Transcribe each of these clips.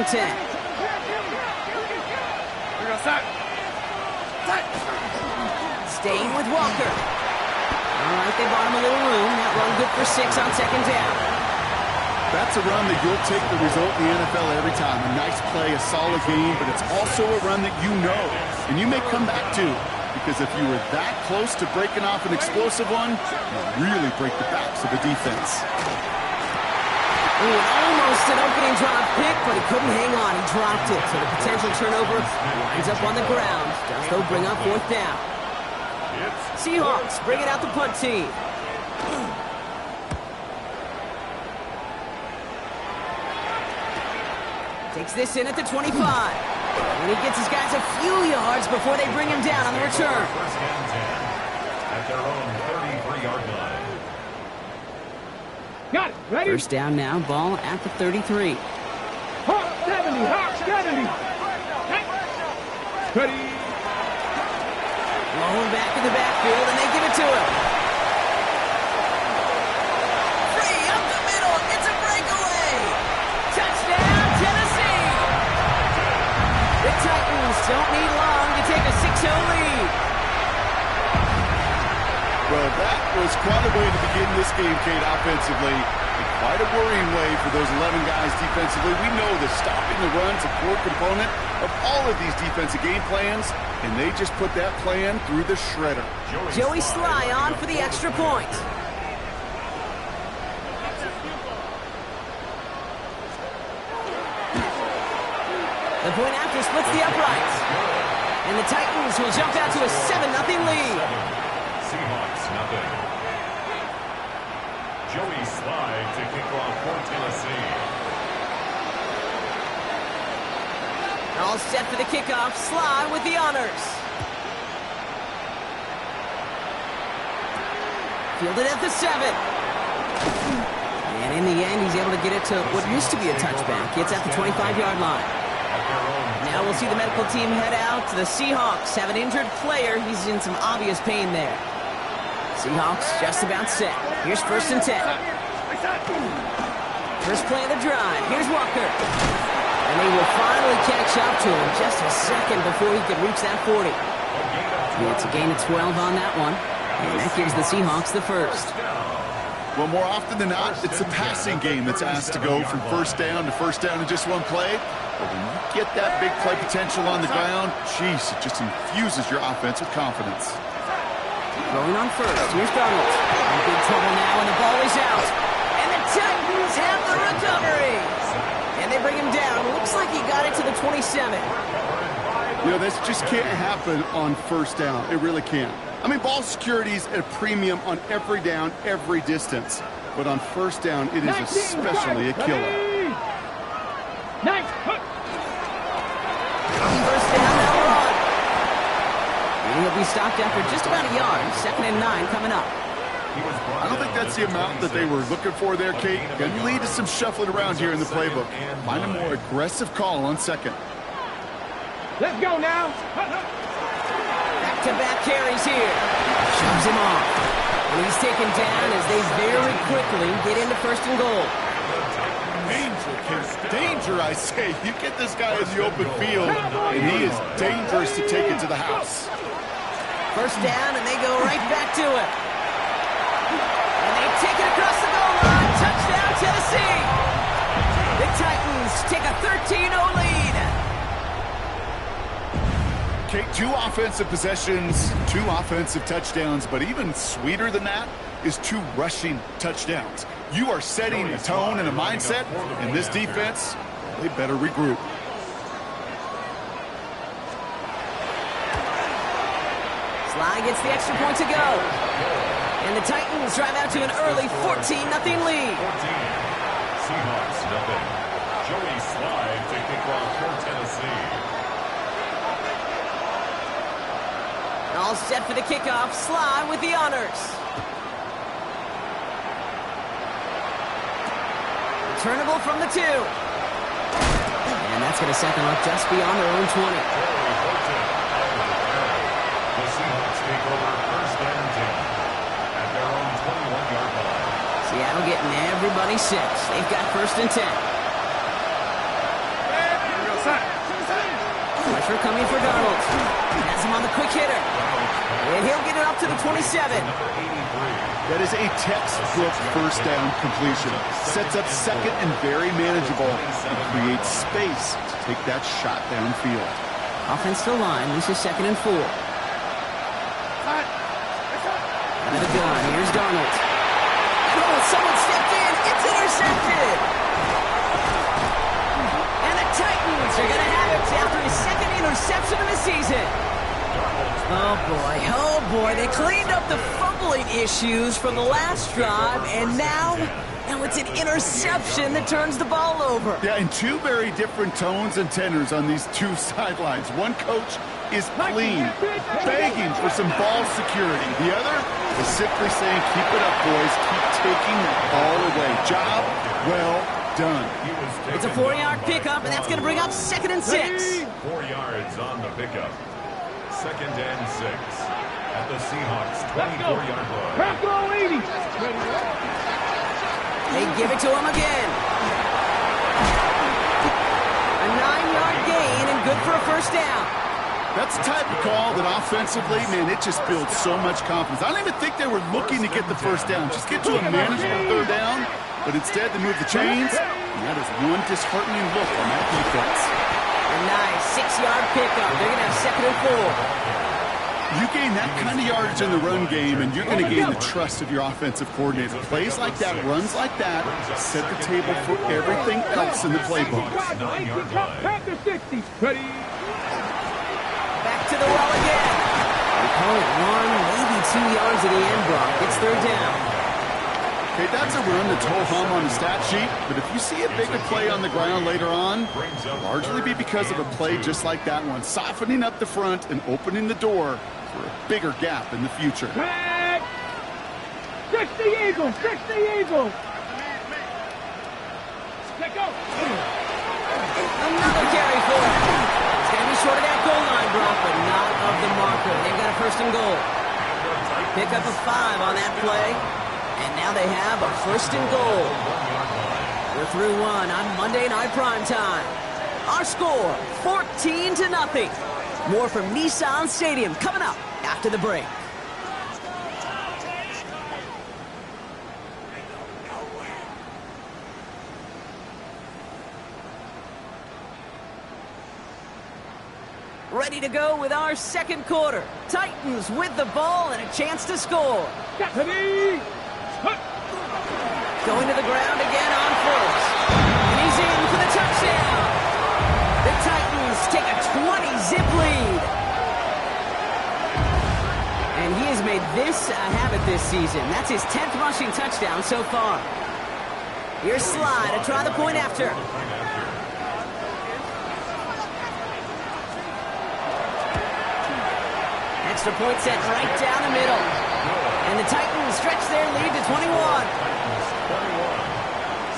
and 10. Staying with Walker. All right, they bought him a little room. That run good for 6 on second down. That's a run that you'll take the result in the NFL every time. A nice play, a solid game, but it's also a run that you know and you may come back to. Because if you were that close to breaking off an explosive one, you'll really break the backs of the defense. Ooh, almost an opening drop pick, but he couldn't hang on. He dropped it. So the potential turnover winds up on the ground. Does though bring up fourth down. Seahawks bringing out the punt team. Takes this in at the 25. And he gets his guys a few yards before they bring him down on the return. First and 10 at their own 33-yard line. Got it. Ready? First down now, ball at the 33. Hawk 70. Hawk 70. Ready. Rolling back in the backfield, and they give it to him. Free up the middle. It's a breakaway. Touchdown, Tennessee. The Titans don't need long to take a 6-0 lead. Well, that was quite a way to begin this game, Kate, offensively. And quite a worrying way for those 11 guys defensively. We know that stopping the run's a core component of all of these defensive game plans, and they just put that plan through the shredder. Joey Sly on for the extra point. The point after splits the uprights. And the Titans will jump out to a 7-0 lead. Seahawks, nothing. Joey Sly to kick off for Tennessee. All set for the kickoff. Sly with the honors. Fielded at the 7. And in the end, he's able to get it to what used to be a touchback. It's at the 25-yard line. Now we'll see the medical team head out. The Seahawks have an injured player. He's in some obvious pain there. Seahawks just about set. Here's first and 10. First play of the drive. Here's Walker. And they will finally catch up to him just a second before he could reach that 40. Yeah, it's a gain of 12 on that one. And that gives the Seahawks the first. Well, more often than not, it's a passing game that's asked to go from first down in just one play. But when you get that big play potential on the ground, geez, it just infuses your offense with confidence. Going on first. Here's Donald. In big trouble now, and the ball is out. And the Titans have the recovery. And they bring him down. Looks like he got it to the 27. You know, this just can't happen on first down. It really can't. I mean, ball security is at a premium on every down, every distance. But on first down, it is especially a killer. Nice. First down, now run. And he'll be stopped after just about a yard. 2nd and 9 coming up. I don't think that's the amount that they were looking for there, Kate. Going to lead to some shuffling around here in the playbook. Find a more aggressive call on second. Let's go now. Back-to-back carries here. Shoves him off. And he's taken down as they very quickly get into first and goal. Danger, Kate. Danger, I say. You get this guy in the open field, and he is dangerous to take it to the house. First down, and they go right back to it. And they take it across the goal line. Touchdown, Tennessee. The Titans take a 13-0 lead. Kate, 2 offensive possessions, 2 offensive touchdowns, but even sweeter than that is 2 rushing touchdowns. You are setting a tone and a mindset, and this defense, they better regroup. Sly gets the extra point to go. And the Titans drive out to an early 14-0 lead. Seahawks, nothing. Joey Sly to kick off for Tennessee. All set for the kickoff. Sly with the honors. Returnable from the 2. And that's going to set them up just beyond their own 20. The Seahawks take over first and 10 at their own 21-yard line. Seattle getting everybody set. They've got first and 10. Pressure coming for Darnold. Has him on the quick hitter. And he'll get it up to the 27. That is a textbook first down completion. Sets up second and very manageable and creates space to take that shot downfield. Offensive line. This is 2nd and 4. Out of the gun. Here's Darnold. Oh, someone stepped in. It's intercepted. And the Titans are going to have it after his 2nd interception of the season. Oh, boy. They cleaned up the fumbling issues from the last drive, and now it's an interception that turns the ball over. Yeah, and two very different tones and tenors on these two sidelines. One coach is clean, begging for some ball security. The other is simply saying, keep it up, boys. Keep taking that ball away. Job well done. It's a 4-yard pickup, and that's going to bring up 2nd and 6. 4 yards on the pickup. 2nd and 6 at the Seahawks 24-yard line. Crack go 80. They give it to him again. A 9-yard gain and good for a first down. That's the type of call that offensively, man, it just builds so much confidence. I don't even think they were looking to get the first down. Just get to a manageable 3rd down, but instead they move the chains, and that is one disheartening look on that defense. A nice 6-yard pickup. They're going to have 2nd and 4. You gain that kind of yardage in the run game, and you're going to gain the trust of your offensive coordinator. Plays like that, runs like that, set the table for everything else in the playbook. Back to 60. Ready. Back to the well again. They call it 1, maybe 2 yards at the end, Brock. It's 3rd down. Okay, that's a run that's ho-hum on the stat sheet, but if you see a bigger play on the ground later on, it'll largely be because of a play just like that one, softening up the front and opening the door for a bigger gap in the future. Back. 60 Eagles. 60 Eagles. Let go. Another carry for him. It's going to be short of that goal line, Brock, but not of the marker. They've got a 1st and goal. Pick up a 5 on that play. And now they have a 1st and goal. We're through 1 on Monday Night Primetime. Our score, 14-0. More from Nissan Stadium coming up after the break. Ready to go with our 2nd quarter. Titans with the ball and a chance to score. Ready. Going to the ground again on 1st. And he's in for the touchdown. The Titans take a 20-zip lead. And he has made this a habit this season. That's his 10th rushing touchdown so far. Here's Sly to try the point after. Extra point set right down the middle. And the Titans stretch their lead to 21.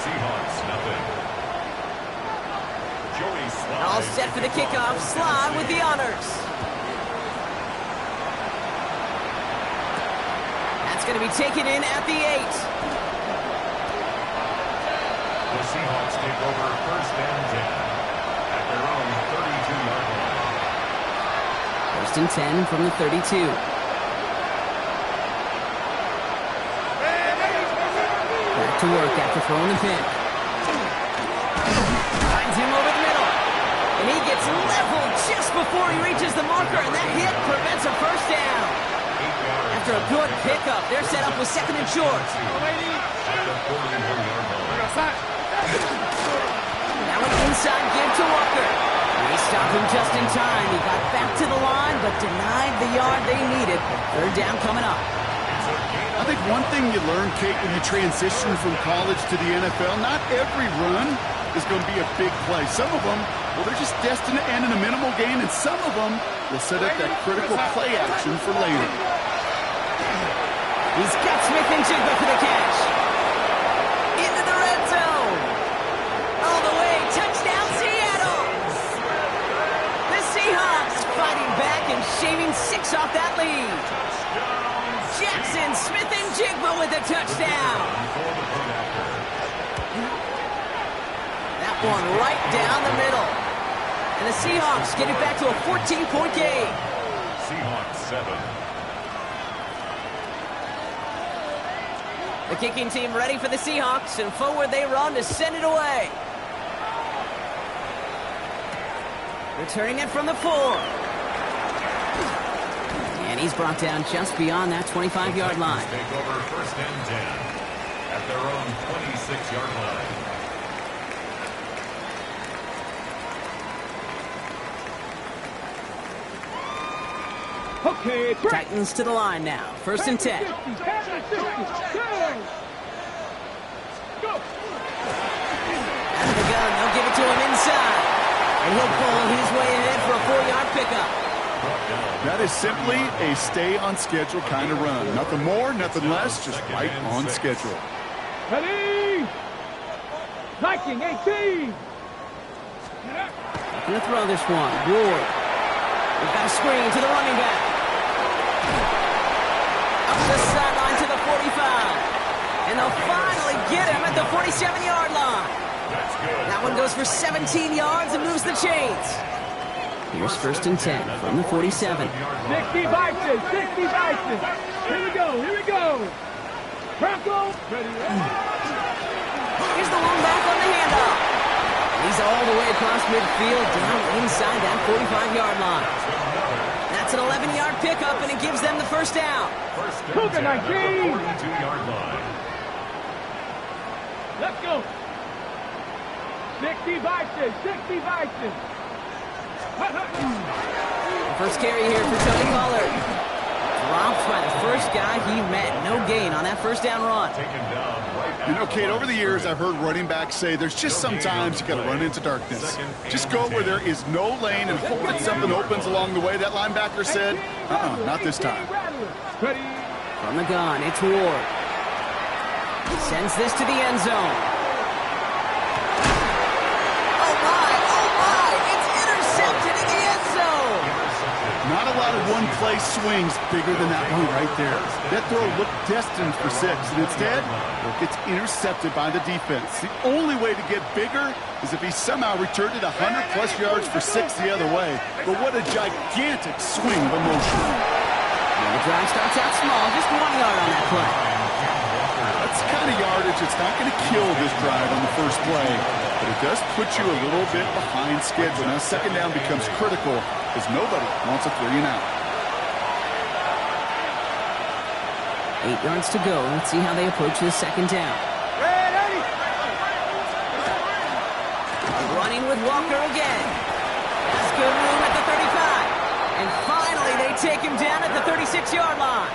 Seahawks, nothing. Joey Sly. All set for the kickoff. Sly with the honors. That's going to be taken in at the 8. The Seahawks take over 1st and 10 at their own 32-yard line. 1st and 10 from the 32. To work after throwing the pin. Finds him over the middle. And he gets leveled just before he reaches the marker, and that hit prevents a 1st down. After a good pickup, they're set up with 2nd and short. Now an inside give to Walker. They stopped him just in time. He got back to the line, but denied the yard they needed. 3rd down coming up. I think one thing you learn, Kate, when you transition from college to the NFL, not every run is going to be a big play. Some of them, well, they're just destined to end in a minimal gain, and some of them will set up that critical play action for later. He's got Smith and Jigba for the catch. Into the red zone. All the way, touchdown Seattle. The Seahawks fighting back and shaving 6 off that lead. Jackson, Smith and Jigba with a touchdown. That one right down the middle. And the Seahawks get it back to a 14-point game. Seahawks 7. The kicking team ready for the Seahawks, and forward they run to send it away. Returning it from the 4. And he's brought down just beyond that 25-yard line. Take over 1st and 10 at their own 26-yard line. Okay, break. Titans to the line now. 1st and 10. Go. Go. Out of the gun, they'll give it to him inside. And he'll pull his way ahead for a 4-yard pickup. That is simply a stay-on-schedule kind of run. Nothing more, nothing less, just right on schedule. Ready. Viking 18. Gonna throw this one. Ward. We've got a screen to the running back. Up the sideline to the 45. And they'll finally get him at the 47-yard line. That one goes for 17 yards and moves the chains. Here's 1st and 10 from the 47. 60 Vikings. 60 Vikings. Here we go. Here we go. Bronco. Ready. Here's the long back on the handoff. He's all the way across midfield, down inside that 45-yard line. That's an 11-yard pickup, and it gives them the 1st down. Cougar 19. 42-yard line. Let's go. 60 Vikings. 60 Vikings. First carry here for Tony Pollard. Dropped by the first guy he met. No gain on that 1st down run. Taken down right. You know, Kate, over the years, I've heard running backs say there's just sometimes you got to run into darkness. Just go where there is no lane and hope that something opens along the way. That linebacker said, not this time. Ready. From the gun, it's Ward. Sends this to the end zone. Oh my, it's intercepted in the end zone. Not a lot of one-play swings bigger than that one right there. That throw looked destined for 6, and instead, it gets intercepted by the defense. The only way to get bigger is if he somehow returned it 100-plus yards for 6 the other way. But what a gigantic swing of emotion. Now the drive starts out small, just 1 yard on that play. That's the kind of yardage it's not going to kill this drive on the first play, but it does put you a little bit behind schedule. Now 2nd down becomes critical because nobody wants a 3-and-out. 8 yards to go. Let's see how they approach this 2nd down. Running with Walker again. That's good room at the 35. And finally, they take him down at the 36-yard line.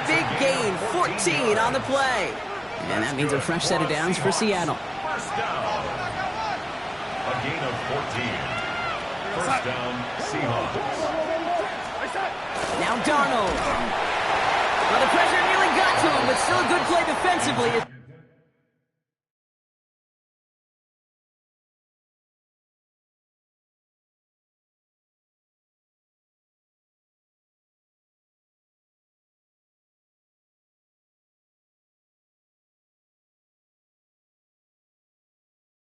Big gain, 14 on the play. And that means a fresh set of downs for Seattle. 1st down. A gain of 14. 1st down, Seahawks. Now Darnold. Well, the pressure nearly got to him, but still a good play defensively.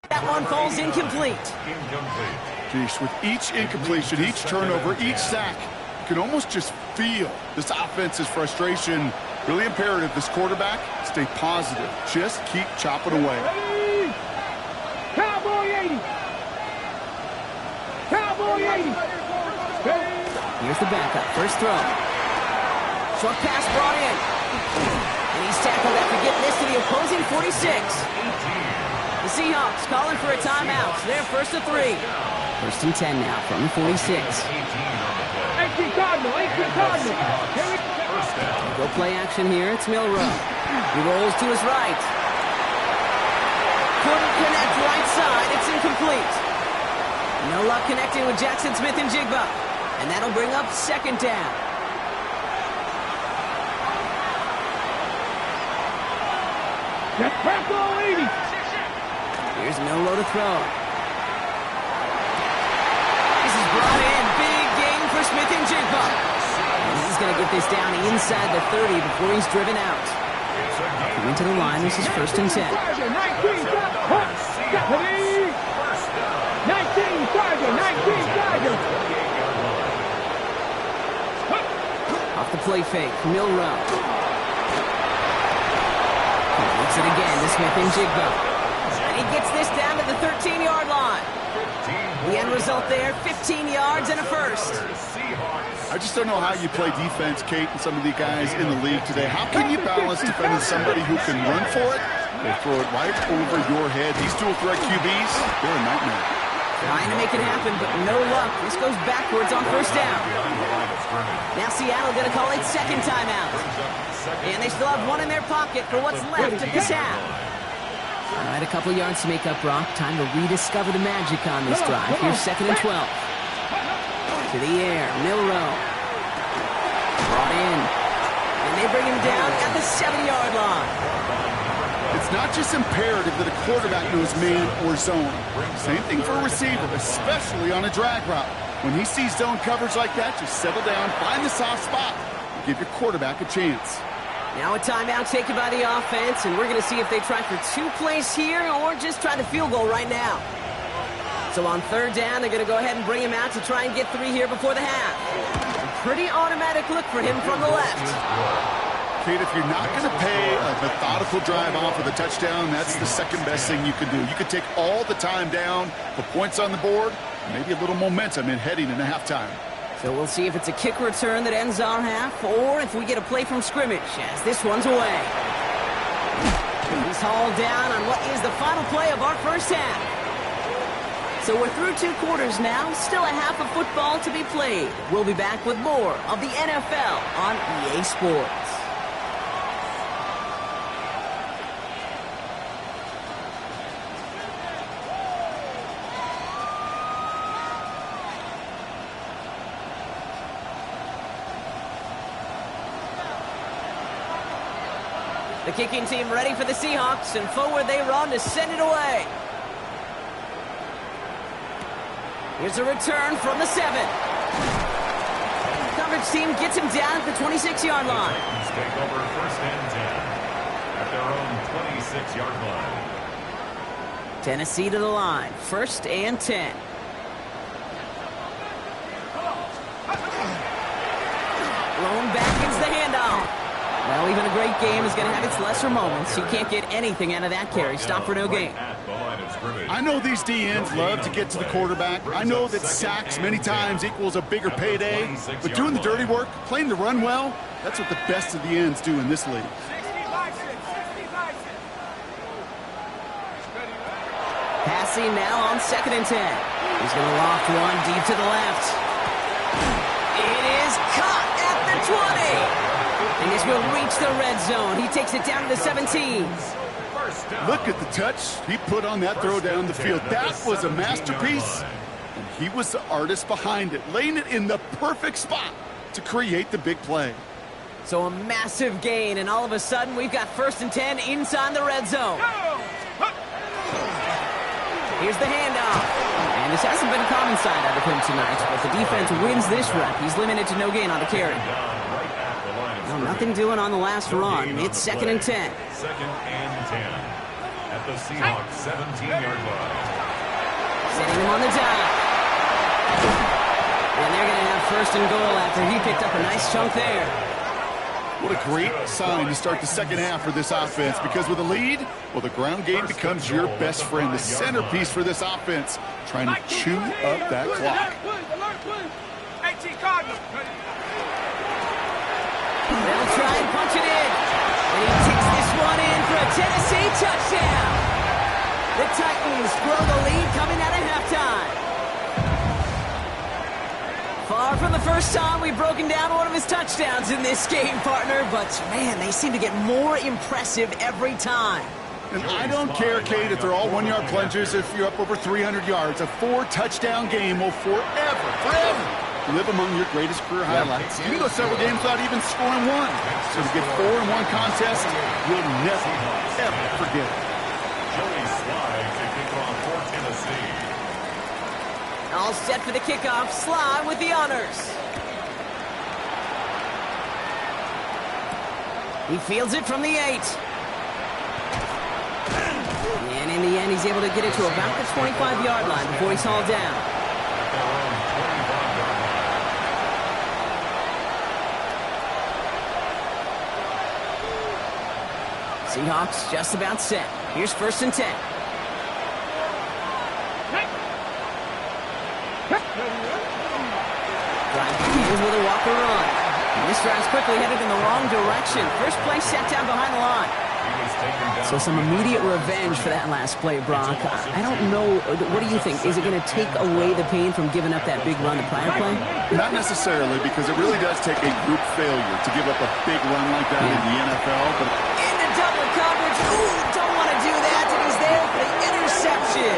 That one falls incomplete. Incomplete. Geez, with each incompletion, each turnover, each sack, you can almost just feel this offense's frustration. Really imperative, this quarterback, stay positive. Just keep chopping away. Ready. Cowboy 80. Cowboy 80. Ready. Here's the backup. First throw. Short pass brought in. And he's tackled after getting this to the opposing 46. The Seahawks calling for a timeout. So they're 1st and 3. 1st and 10 now from the 46. 18 Cardinal. 18 Cardinal. Here we Go play action here. It's Milrow. He rolls to his right. Couldn't connect right side. It's incomplete. No luck connecting with Jackson Smith and Jigba. And that'll bring up 2nd down. That's Bronco 80. Here's Milrow to throw. This is brought in. Big gain for Smith and Jigba. And he's going to get this down inside the 30 before he's driven out. Coming to the line, this is 1st and 10. 19 Charger. 19 Charger. 19. play fake. Milrow. He looks it again to Smith-Njigba. And he gets this down to the 13-yard line. The end result there, 15 yards and a first. I just don't know how you play defense, Kate, and some of the guys in the league today. How can you balance defending somebody who can run for it or throw it right over your head? These dual threat QBs, they're a nightmare. Trying to make it happen, but no luck. This goes backwards on first down. Now Seattle going to call it second timeout. And they still have one in their pocket for what's left of this half. All right, a couple yards to make up, Brock. Time to rediscover the magic on this drive. Here's 2nd and 12. To the air, Milrow. Brought in. And they bring him down at the 7-yard line. It's not just imperative that a quarterback knows man or zone. Same thing for a receiver, especially on a drag route. When he sees zone coverage like that, just settle down, find the soft spot, and give your quarterback a chance. Now a timeout taken by the offense, and we're going to see if they try for 2 plays here or just try the field goal right now. So on third down, they're going to go ahead and bring him out to try and get 3 here before the half. A pretty automatic look for him from the left. Kate, if you're not going to pay a methodical drive off with a touchdown, that's the second best thing you can do. You could take all the time down, put points on the board, maybe a little momentum in heading into halftime. So we'll see if it's a kick return that ends our half or if we get a play from scrimmage as this one's away. He's hauled down on what is the final play of our first half. So we're through 2 quarters now, still a half of football to be played. We'll be back with more of the NFL on EA Sports. The kicking team ready for the Seahawks, and forward they run to send it away. Here's a return from the 7. Coverage team gets him down at the 26-yard line. Titans take over 1st and 10 at their own 26-yard line. Tennessee to the line, 1st and 10. Blown back against the handoff. Well, even a great game is going to have its lesser moments. You can't get anything out of that carry. Stop for no gain. I know these DNs love to get to the quarterback. I know that sacks many times equals a bigger payday. But doing the dirty work, playing the run well, that's what the best of the ends do in this league. Passing now on 2nd and 10. He's going to loft one deep to the left. It is caught at the 20. And this will reach the red zone. He takes it down to the 17. Look at the touch he put on that throw down the field. That was a masterpiece. And he was the artist behind it, laying it in the perfect spot to create the big play. So a massive gain, and all of a sudden we've got 1st and 10 inside the red zone. Here's the handoff. And this hasn't been a common side out of him tonight, but the defense wins this rep. He's limited to no gain on the carry. No, nothing doing on the last run. It's 2nd and 10. 2nd and 10 at the Seahawks 17-yard line. Setting him on the dive. And they're going to have 1st and goal after he picked up a nice chunk there. What a great sign to start the second half for this offense, because with a lead, well, the ground game becomes your best friend, the centerpiece for this offense, trying to chew up that clock. They'll try and punch it in. And he takes this one in for a Tennessee touchdown. The Titans grow the lead coming out of halftime. Far from the first time we've broken down one of his touchdowns in this game, partner. But, man, they seem to get more impressive every time. And I don't care, Kate, if they're all 1-yard plungers, if you're up over 300 yards. A 4-touchdown game will forever live among your greatest career highlights. You can go several games without even scoring one. So to get 4 in one contest, you'll never, ever forget it. Joey Sly to kick off for Tennessee. All set for the kickoff. Sly with the honors. He fields it from the 8. And in the end, he's able to get it to about the 25-yard line before he's hauled down. Seahawks just about set. Here's 1st and 10. Drive begins with a Walker run. And this drive's quickly headed in the wrong direction. First play set down behind the line. So some immediate revenge for that last play, Brock. I don't know. What do you think? Is it going to take away the pain from giving up that big run the prior play? Not necessarily, because it really does take a group failure to give up a big run like that in the NFL. But into double coverage. Ooh, don't want to do that. And he's there for the interception.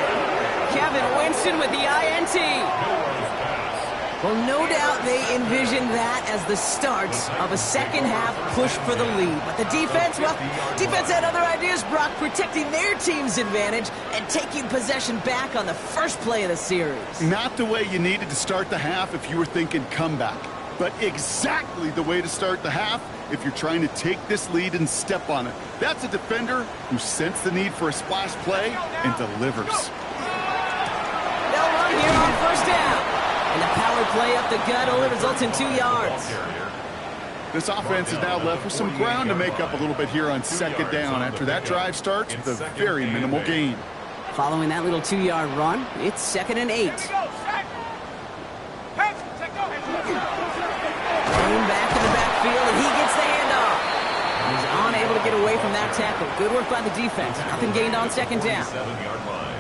Kevin Winston with the INT. Well, no doubt they envisioned that as the start of a second-half push for the lead. But the defense, well, defense had other ideas, Brock, protecting their team's advantage and taking possession back on the first play of the series. Not the way you needed to start the half if you were thinking comeback, but exactly the way to start the half if you're trying to take this lead and step on it. That's a defender who sensed the need for a splash play and delivers. They'll run here on 1st down. And the power play up the gut only results in 2 yards. This offense is now left with some ground to make up a little bit here on 2nd down after that drive starts with a very minimal gain. Following that little 2-yard run, it's 2nd and 8. Thrown back in the backfield, and he gets the handoff. He's unable to get away from that tackle. Good work by the defense. Nothing gained on 2nd down. 7-yard line.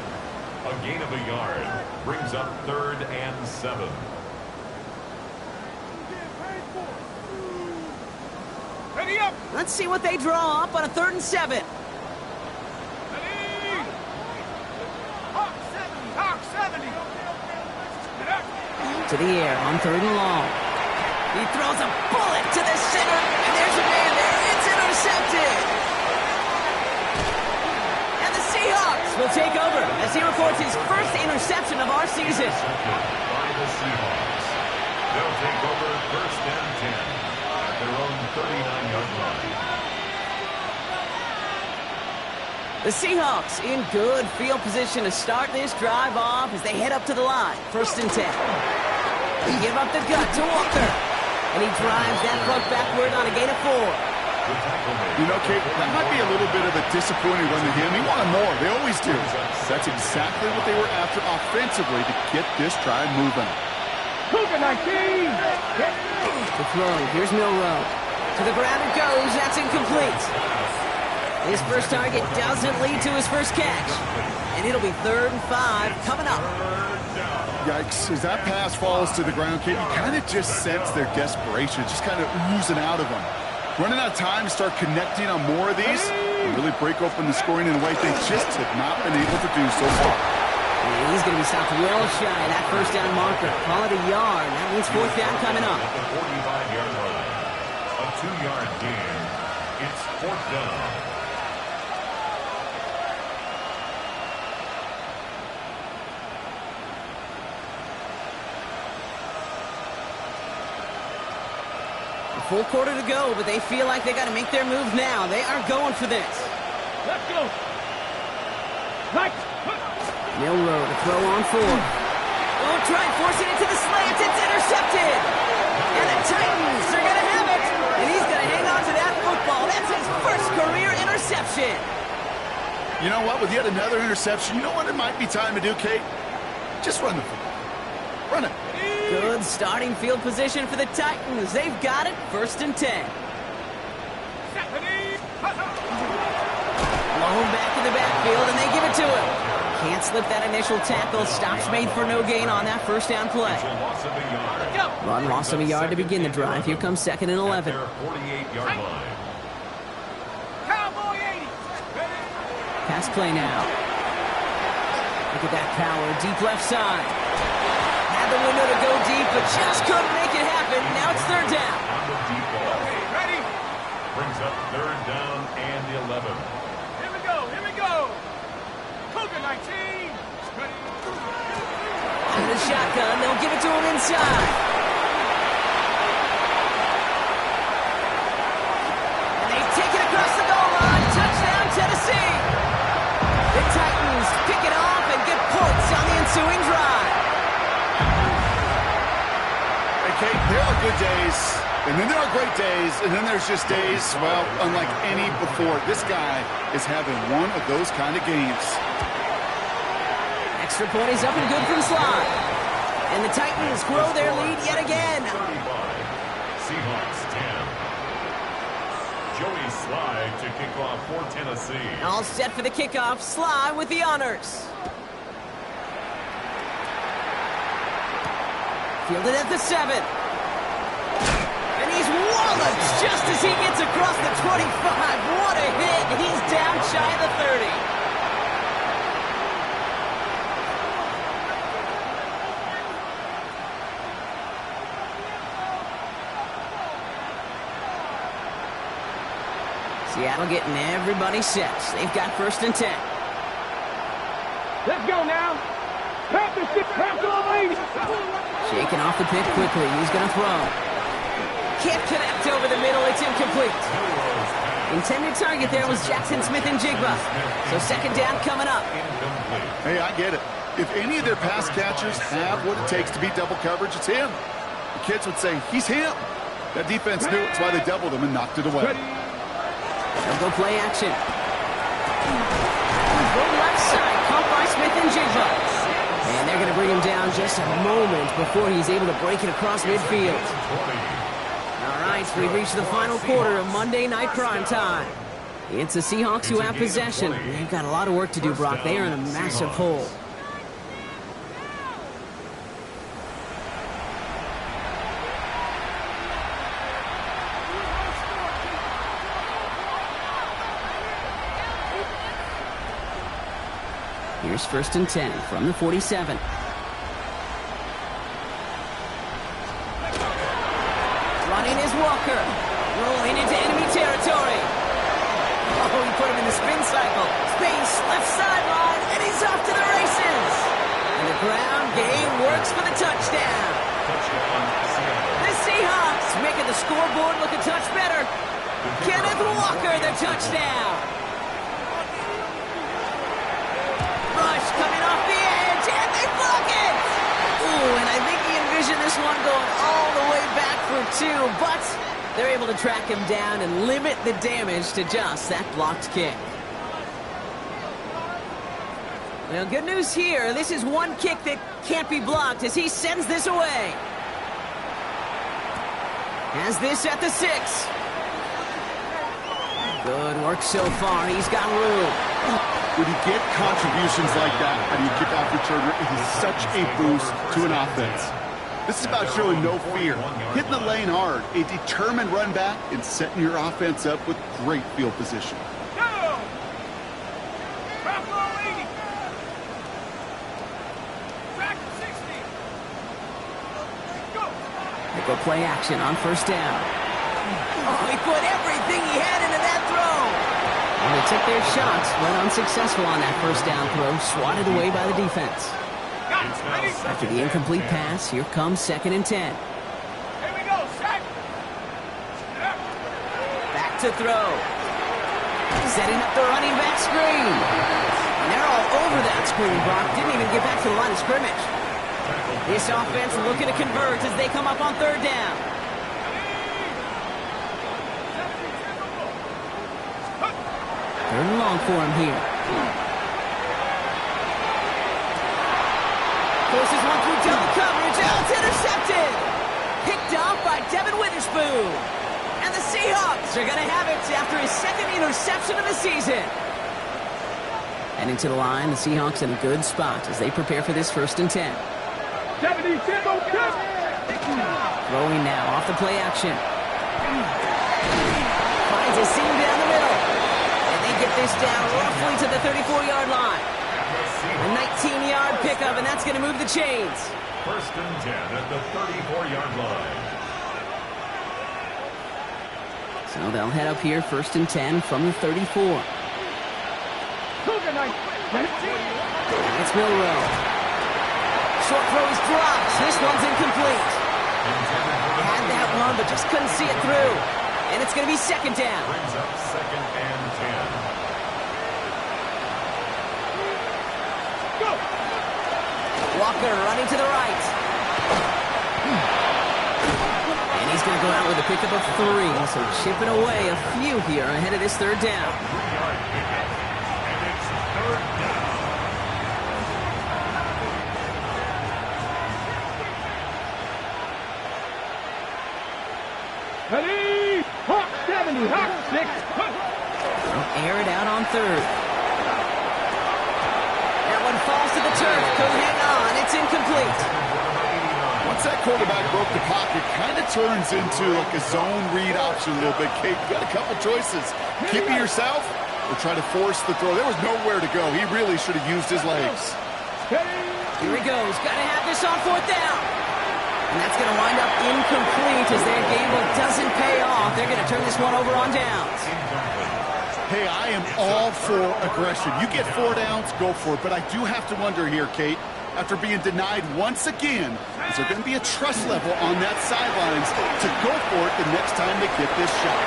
A gain of a yard brings up 3rd and 7. Ready up. Let's see what they draw up on a 3rd and 7. Ready. Hawk 70. To the air on 3rd and long. He throws a bullet to the center, and there's a man there. It's intercepted. And the Seahawks will take over as he records his first interception of our season. By the Seahawks. They'll take over 1st and 10 at their own 39-yard line. The Seahawks in good field position to start this drive off as they head up to the line. 1st and 10. They give up the gut to Walker. And he drives that truck backward on a gain of 4. You know, Kate, that might be a little bit of a disappointing run to him. He wanted more. They always do. That's exactly what they were after offensively to get this drive moving. Cougar 19. The throw. Here's Milrow. To the ground it goes. That's incomplete. His first target doesn't lead to his first catch. And it'll be 3rd and 5 coming up. Yikes. As that pass falls to the ground, Kate, you kind of just sense their desperation, just kind of oozing out of them. Running out of time to start connecting on more of these and really break open the scoring in a way they just have not been able to do so far. And he's going to be stopped well shy of that 1st down marker. Call it a yard. That means 4th down coming up. At the 45-yard line. A 2-yard gain. It's 4th down. Full quarter to go, but they feel like they got to make their move now. They are going for this. Let's go. Right. Milrow to throw on 4. Oh, try forcing it to the slants. It's intercepted. And the Titans are going to have it. And he's going to hang on to that football. That's his first career interception. You know what? With yet another interception, you know what it might be time to do, Kate? Just run the football. Run it. Good starting field position for the Titans. They've got it. 1st and 10. Blown back in the backfield, and they give it to him. Can't slip that initial tackle. Stops made for no gain on that 1st down play. Run loss of a yard to begin the drive. Here comes 2nd and 11. 48-yard line. Cowboy 80. Pass play now. Look at that power. Deep left side. Had the window to go deep, but just couldn't make it happen. Now it's 3rd down. On the deep ball. Ready. Brings up 3rd down and 11. Here we go. Cougar 19. Ready. In the shotgun, they'll give it to him inside. And they take it across the goal line. Touchdown, Tennessee. The Titans pick it off and get points on the ensuing drive. Hey, Kate, there are good days And then there are great days, and then there's just days, well, unlike any before. This guy is having one of those kind of games. Extra point is up and good from Sly. And the Titans grow their lead yet again. 35. Seahawks 10. Joey Sly to kick off for Tennessee. All set for the kickoff. Sly with the honors. Fielded at the 7. And he's walloped just as he gets across the 25. What a hit. He's down shy of the 30. Seattle getting everybody set. They've got 1st and 10. Let's go now. Shaking off the pick quickly. He's going to throw. Can't connect over the middle. It's incomplete. Intended target there was Jackson Smith and Jigba. So 2nd down coming up. Hey, I get it. If any of their pass catchers have what it takes to beat double coverage, it's him. The kids would say, he's him. That defense knew it's why they doubled him and knocked it away. They'll go play action. Go left side. Caught by Smith and Jigba. And they're going to bring him down just a moment before he's able to break it across midfield. All right, so we've reached the final quarter of Monday Night Prime Time. It's the Seahawks who have possession. They've got a lot of work to do, Brock. They are in a massive hole. Here's 1st and 10 from the 47. Running is Walker. Rolling into enemy territory. Oh, he put him in the spin cycle. Space, left sideline, and he's off to the races. And the ground game works for the touchdown. The Seahawks making the scoreboard look a touch better. Kenneth Walker, the touchdown. Rush coming off the edge, and they block it! Ooh, and I think he envisioned this one going all the way back for 2, but they're able to track him down and limit the damage to just that blocked kick. Well, good news here. This is one kick that can't be blocked as he sends this away. Has this at the 6. Good work so far. He's got room. When you get contributions like that out of your kickoff returner, it is such a boost to an offense. This is about showing no fear, hitting the lane hard, a determined run back, and setting your offense up with great field position. They go play action on 1st down. Oh, he put everything he had into that throw. And they took their shots, went unsuccessful on that 1st down throw, swatted away by the defense. After the incomplete pass, here comes 2nd and 10. Here we go, set. Back to throw. Setting up the running back screen. And they're all over that screen, Brock. Didn't even get back to the line of scrimmage. This offense looking to convert as they come up on 3rd down. 3rd and long for him here. Forces one through double coverage. Oh, it's intercepted. Picked off by Devin Witherspoon. And the Seahawks are going to have it after his 2nd interception of the season. Heading to the line, the Seahawks in a good spot as they prepare for this 1st and 10. Throwing now off the play action. Finds a seam down the middle. And they get this down roughly to the 34-yard line. A 19-yard pickup, and that's going to move the chains. 1st and 10 at the 34-yard line. So they'll head up here, 1st and 10 from the 34. It's Milrow. Short throw is dropped. This one's incomplete. Had that one, but just couldn't see it through. And it's going to be 2nd down. Brings up 2nd and 10. Walker running to the right. And he's going to go out with a pickup of 3, so chipping away a few here ahead of this third down. 3-yard pickup. And it's third down. Ready? Hawk 70, Hawk 6. They'll air it out on third. That one falls to the turf. Could hang on. It's incomplete. Once that quarterback broke the pocket, kind of turns into like a zone read option a little bit. Kate, you got a couple choices. Keep it yourself or try to force the throw. There was nowhere to go. He really should have used his legs. Here he goes. Got to have this on fourth down. And that's going to wind up incomplete as their gamble doesn't pay off. They're going to turn this one over on downs. Hey, I am all for aggression. You get 4 downs, go for it. But I do have to wonder here, Kate, after being denied once again, is there going to be a trust level on that sidelines to go for it the next time they get this shot?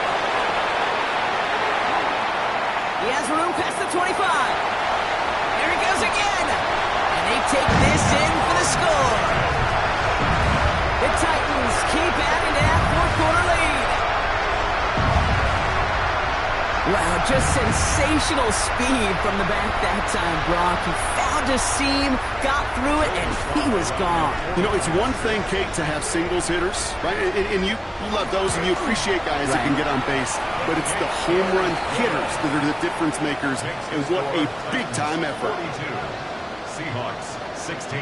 He has room past the 25. Here he goes again. And they take this in for the score. The Titans keep adding to that fourth-quarter lead. Wow, just sensational speed from the back that time, Brock. He found a seam, got through it, and he was gone. You know, it's one thing, Kate, to have singles hitters, right? And you love those, and you appreciate guys that can get on base. But it's the home run hitters that are the difference makers, and what a big-time effort. 42. Seahawks 16.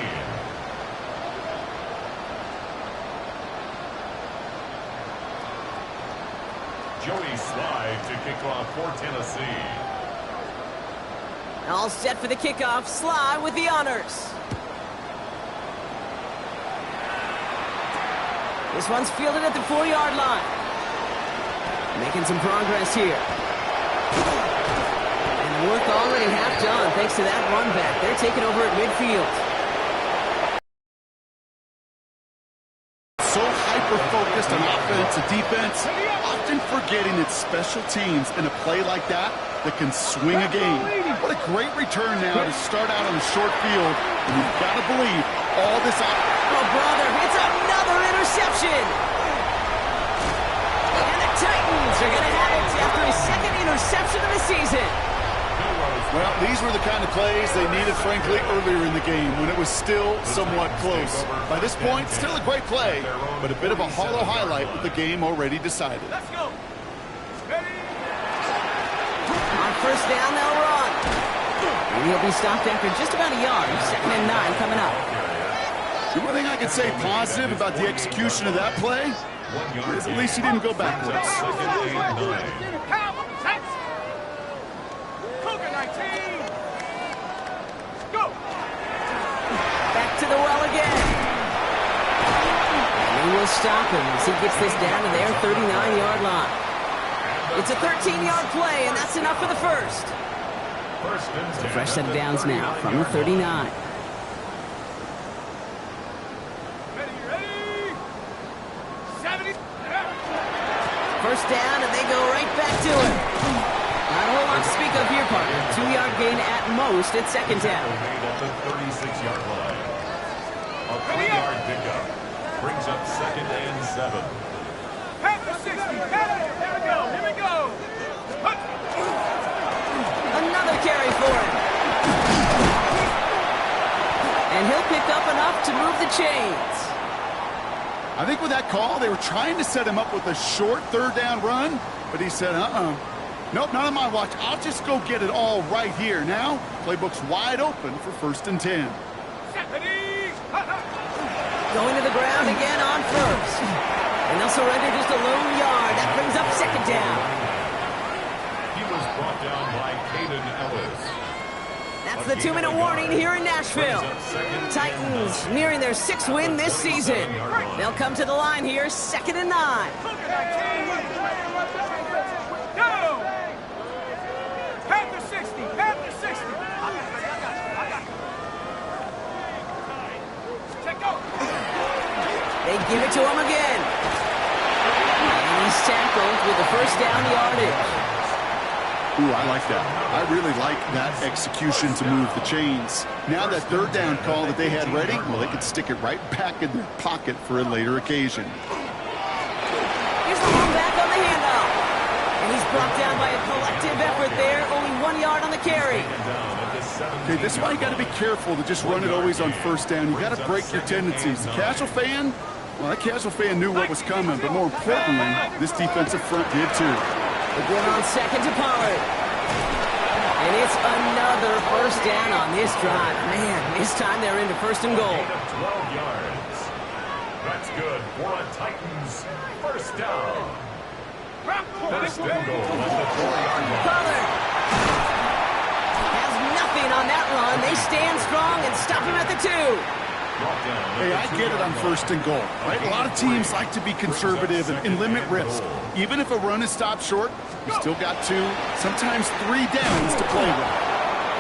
Joey Slide to kick off for Tennessee. All set for the kickoff. Sly with the honors. This one's fielded at the 4-yard line. Making some progress here. And the work already half done thanks to that run back. They're taking over at midfield. So hyper-focused on offense and defense, often forgetting it's special teams in a play like that can swing a game. What a great return now to start out on a short field, and you've got to believe all this... Oh, brother, it's another interception! And the Titans are going to have it after his second interception of the season. Well, these were the kind of plays they needed, frankly, earlier in the game when it was still somewhat close. By this point, still a great play, but a bit of a hollow highlight with the game already decided. Let's go. Ready? On first down, they'll run. And he'll be stopped after just about a yard. 2nd and 9 coming up. The one thing I can say positive about the execution of that play is at least he didn't go backwards. Back to the well again. And he will stop him as he gets this down to their 39-yard line. It's a 13-yard play, and that's enough for the first. So fresh set of downs now from the 39. First down, and they go right back to it. Not a whole lot to speak of here, partner. 2-yard gain at most at second down. Made at the 36-yard line. A 3-yard pickup brings up 2nd and 7. Half the 60. Here we go. Here we go. Another carry for him. And he'll pick up enough to move the chains. I think with that call, they were trying to set him up with a short 3rd down run, but he said, nope, not on my watch. I'll just go get it all right here. Now, playbook's wide open for 1st and 10. Going to the ground again on first. And they'll surrender just a lone yard. That brings up 2nd down. He was brought down by Caden Ellis. That's the 2-minute warning here in Nashville. Titans nearing their 6th win this season. They'll come to the line here, 2nd and 9. Go! Half the 60. Half the 60. Check out. They give it to him again. And he's tackled with the first down yardage. Ooh, I like that. I really like that execution to move the chains. Now that 3rd down call that they had ready, well, they could stick it right back in their pocket for a later occasion. Here's brought down by a collective effort there. Only 1 yard on the carry. Okay, this is why you got to be careful to just run it always on first down. You got to break your tendencies. The casual fan, well, that casual fan knew what was coming, but more importantly, this defensive front did too. Again on second to Pollard. And it's another first down on this drive. Man, this time they're into first and goal. 12 yards. That's good for a Titans first down. First and goal at the 4-yard line. Pollard has nothing on that run. They stand strong and stop him at the 2. Hey, I get it on first and goal, right? A lot of teams like to be conservative and limit risk. Even if a run is stopped short, you still got 2, sometimes 3 downs to play with.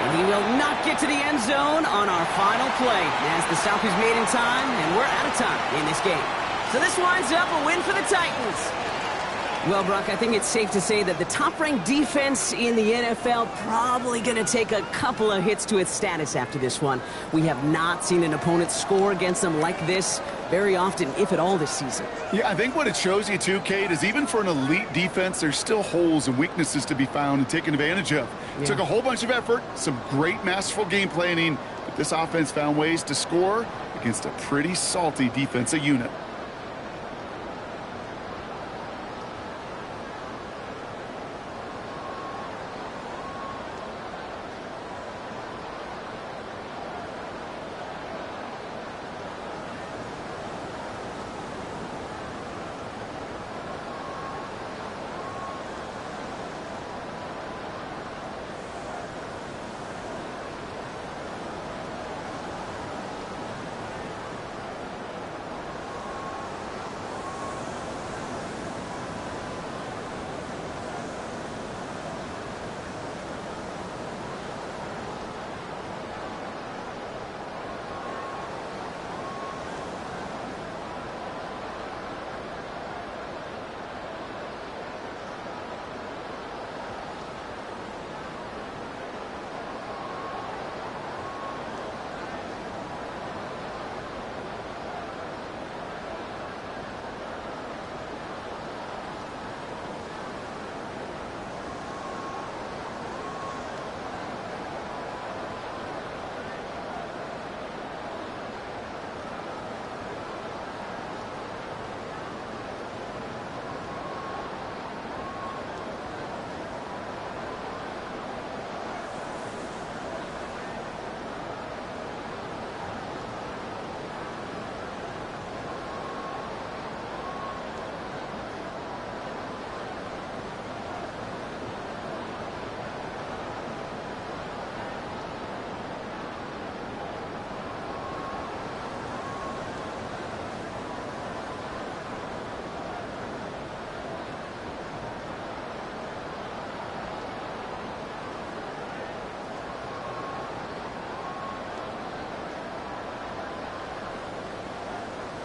And he will not get to the end zone on our final play as the stop is made in time, and we're out of time in this game. So this winds up a win for the Titans. Well, Brock, I think it's safe to say that the top-ranked defense in the NFL probably going to take a couple of hits to its status after this one. We have not seen an opponent score against them like this very often, if at all, this season. Yeah, I think what it shows you, too, Kate, is even for an elite defense, there's still holes and weaknesses to be found and taken advantage of. It took a whole bunch of effort, some great masterful game planning, but this offense found ways to score against a pretty salty defensive unit.